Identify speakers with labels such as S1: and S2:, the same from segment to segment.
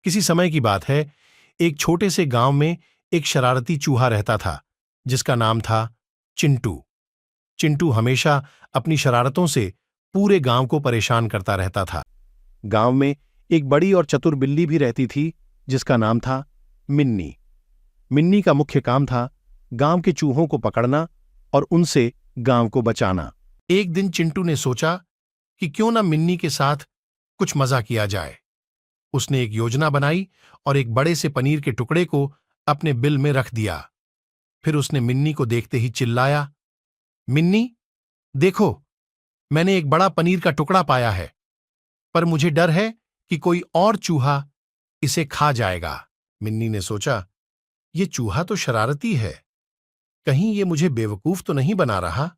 S1: किसी समय की बात है, एक छोटे से गांव में एक शरारती चूहा रहता था जिसका नाम था चिंटू। चिंटू हमेशा अपनी शरारतों से पूरे गांव को परेशान करता रहता था। गांव में एक बड़ी और चतुर बिल्ली भी रहती थी जिसका नाम था मिन्नी। मिन्नी का मुख्य काम था गांव के चूहों को पकड़ना और उनसे गांव को बचाना। एक दिन चिंटू ने सोचा कि क्यों ना मिन्नी के साथ कुछ मजा किया जाए। उसने एक योजना बनाई और एक बड़े से पनीर के टुकड़े को अपने बिल में रख दिया। फिर उसने मिन्नी को देखते ही चिल्लाया, मिन्नी, देखो, मैंने एक बड़ा पनीर का टुकड़ा पाया है, पर मुझे डर है कि कोई और चूहा इसे खा जाएगा। मिन्नी ने सोचा, ये चूहा तो शरारती है, कहीं ये मुझे बेवकूफ तो नहीं बना रहा।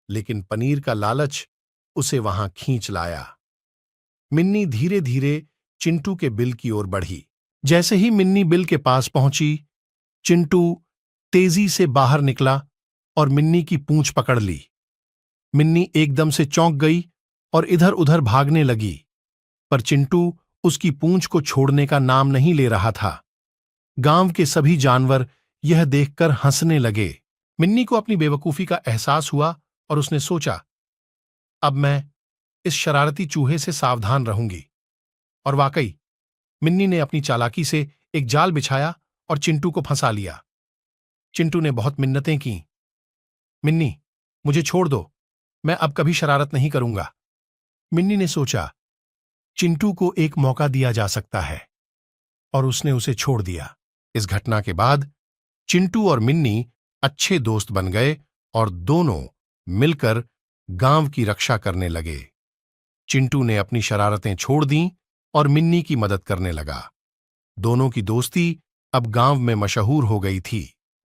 S1: लेकिन पनीर का लालच उसे वहां खींच लाया। मिन्नी धीरे धीरे चिंटू के बिल की ओर बढ़ी। जैसे ही मिन्नी बिल के पास पहुंची, चिंटू तेजी से बाहर निकला और मिन्नी की पूंछ पकड़ ली। मिन्नी एकदम से चौंक गई और इधर उधर भागने लगी, पर चिंटू उसकी पूंछ को छोड़ने का नाम नहीं ले रहा था। गांव के सभी जानवर यह देखकर हंसने लगे। मिन्नी को अपनी बेवकूफी का एहसास हुआ और उसने सोचा, अब मैं इस शरारती चूहे से सावधान रहूंगी। और वाकई, मिन्नी ने अपनी चालाकी से एक जाल बिछाया और चिंटू को फंसा लिया। चिंटू ने बहुत मिन्नतें की, मिन्नी, मुझे छोड़ दो, मैं अब कभी शरारत नहीं करूंगा। मिन्नी ने सोचा, चिंटू को एक मौका दिया जा सकता है, और उसने उसे छोड़ दिया। इस घटना के बाद चिंटू और मिन्नी अच्छे दोस्त बन गए और दोनों मिलकर गांव की रक्षा करने लगे। चिंटू ने अपनी शरारतें छोड़ दीं और मिन्नी की मदद करने लगा। दोनों की दोस्ती अब गांव में मशहूर हो गई थी।